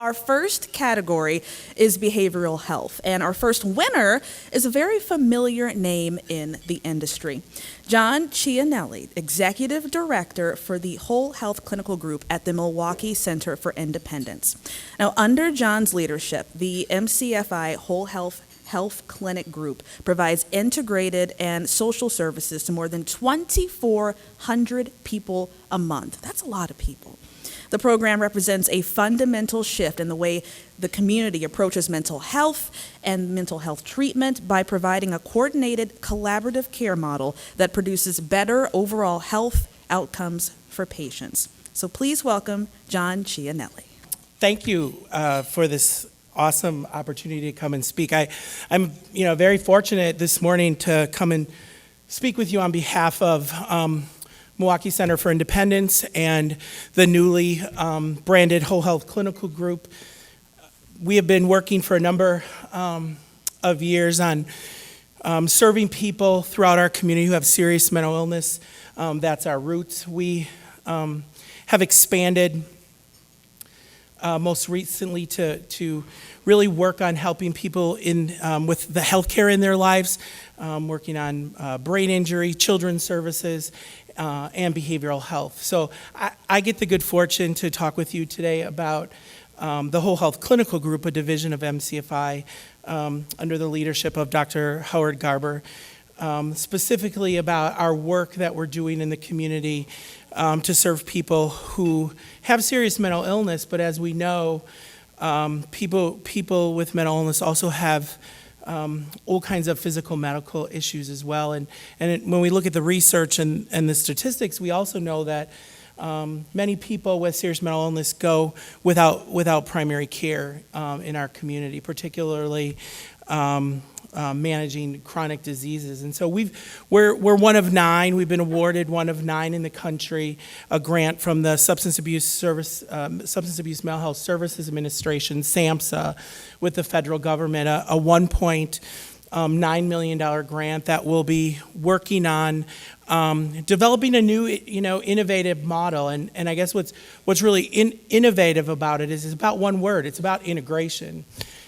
Our first category is behavioral health, and our first winner is a very familiar name in the industry. John Chianelli, Executive Director for the Whole Health Clinical Group at the Milwaukee Center for Independence. Now, under John's leadership, the MCFI Whole Health Clinic Group provides integrated and social services to more than 2,400 people a month. That's a lot of people. The program represents a fundamental shift in the way the community approaches mental health and mental health treatment by providing a coordinated, collaborative care model that produces better overall health outcomes for patients. So please welcome John Chianelli. Thank you for this awesome opportunity to come and speak. I'm very fortunate this morning to come and speak with you on behalf of Milwaukee Center for Independence and the newly branded Whole Health Clinical Group. We have been working for a number of years on serving people throughout our community who have serious mental illness. That's our roots. We have expanded most recently to really work on helping people with the healthcare in their lives, working on brain injury, children's services, and behavioral health. So I get the good fortune to talk with you today about the Whole Health Clinical Group, a division of MCFI under the leadership of Dr. Howard Garber, specifically about our work that we're doing in the community to serve people who have serious mental illness. But as we know, people with mental illness also have all kinds of physical medical issues as well. And when we look at the research and the statistics, we also know that many people with serious mental illness go without primary care in our community, particularly managing chronic diseases. And so we're one of 9. We've been awarded one of 9 in the country, a grant from the Substance Abuse Mental Health Services Administration, SAMHSA, with the federal government, a $1.9 million grant that will be working on developing a new, innovative model. And I guess what's really innovative about it is it's about one word. It's about integration.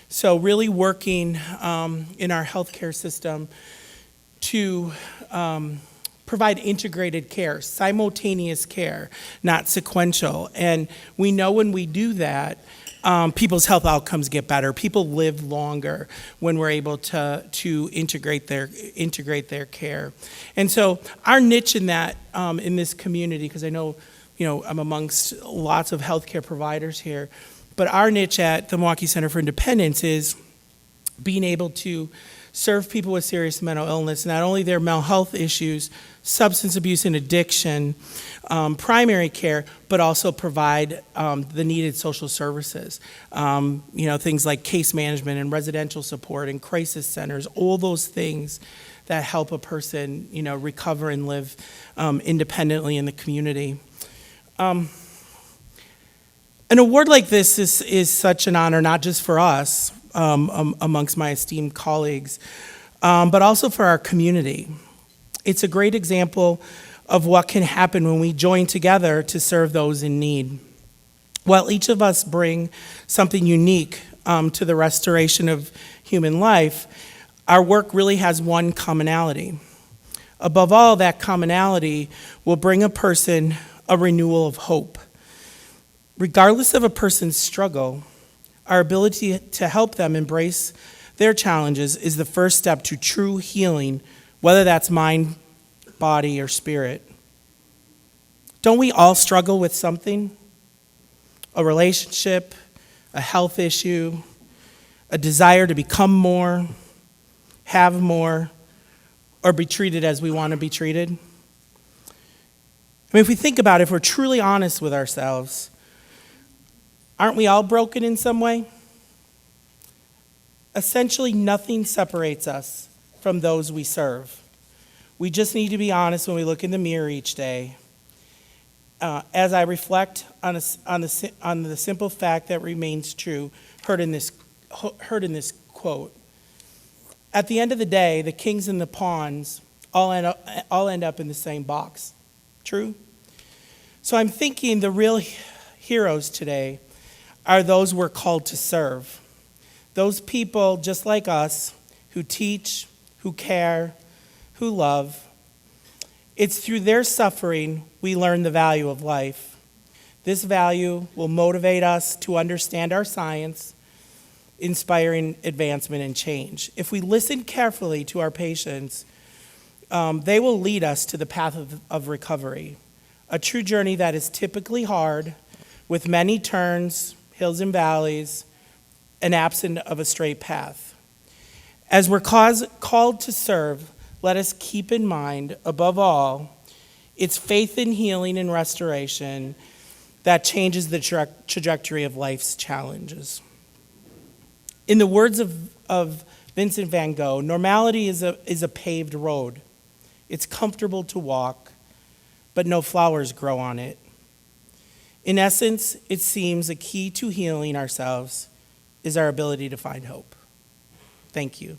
So really working in our healthcare system to provide integrated care, simultaneous care, not sequential. And we know when we do that, people's health outcomes get better. People live longer when we're able to integrate their care. And so our niche in that in this community, because I know I'm amongst lots of healthcare providers here, but our niche at the Milwaukee Center for Independence is being able to serve people with serious mental illness, not only their mental health issues, substance abuse and addiction, primary care, but also provide the needed social services. Things like case management and residential support and crisis centers, all those things that help a person, recover and live independently in the community. An award like this is such an honor, not just for us, amongst my esteemed colleagues, but also for our community. It's a great example of what can happen when we join together to serve those in need. While each of us bring something unique to the restoration of human life, our work really has one commonality. Above all, that commonality will bring a person a renewal of hope. Regardless of a person's struggle, our ability to help them embrace their challenges is the first step to true healing, whether that's mind, body, or spirit. Don't we all struggle with something? A relationship, a health issue, a desire to become more, have more, or be treated as we want to be treated? If we think about it, if we're truly honest with ourselves, aren't we all broken in some way? Essentially, nothing separates us from those we serve. We just need to be honest when we look in the mirror each day. As I reflect on the simple fact that remains true, heard in this quote, at the end of the day, the kings and the pawns all end up in the same box. True? So I'm thinking the real heroes today are those we're called to serve. Those people just like us who teach, who care, who love. It's through their suffering we learn the value of life. This value will motivate us to understand our science, inspiring advancement and change. If we listen carefully to our patients, they will lead us to the path of recovery, a true journey that is typically hard, with many turns, hills and valleys, and absent of a straight path. As we're called to serve, let us keep in mind, above all, it's faith in healing and restoration that changes the trajectory of life's challenges. In the words of Vincent van Gogh, normality is a paved road. It's comfortable to walk, but no flowers grow on it. In essence, it seems a key to healing ourselves is our ability to find hope. Thank you.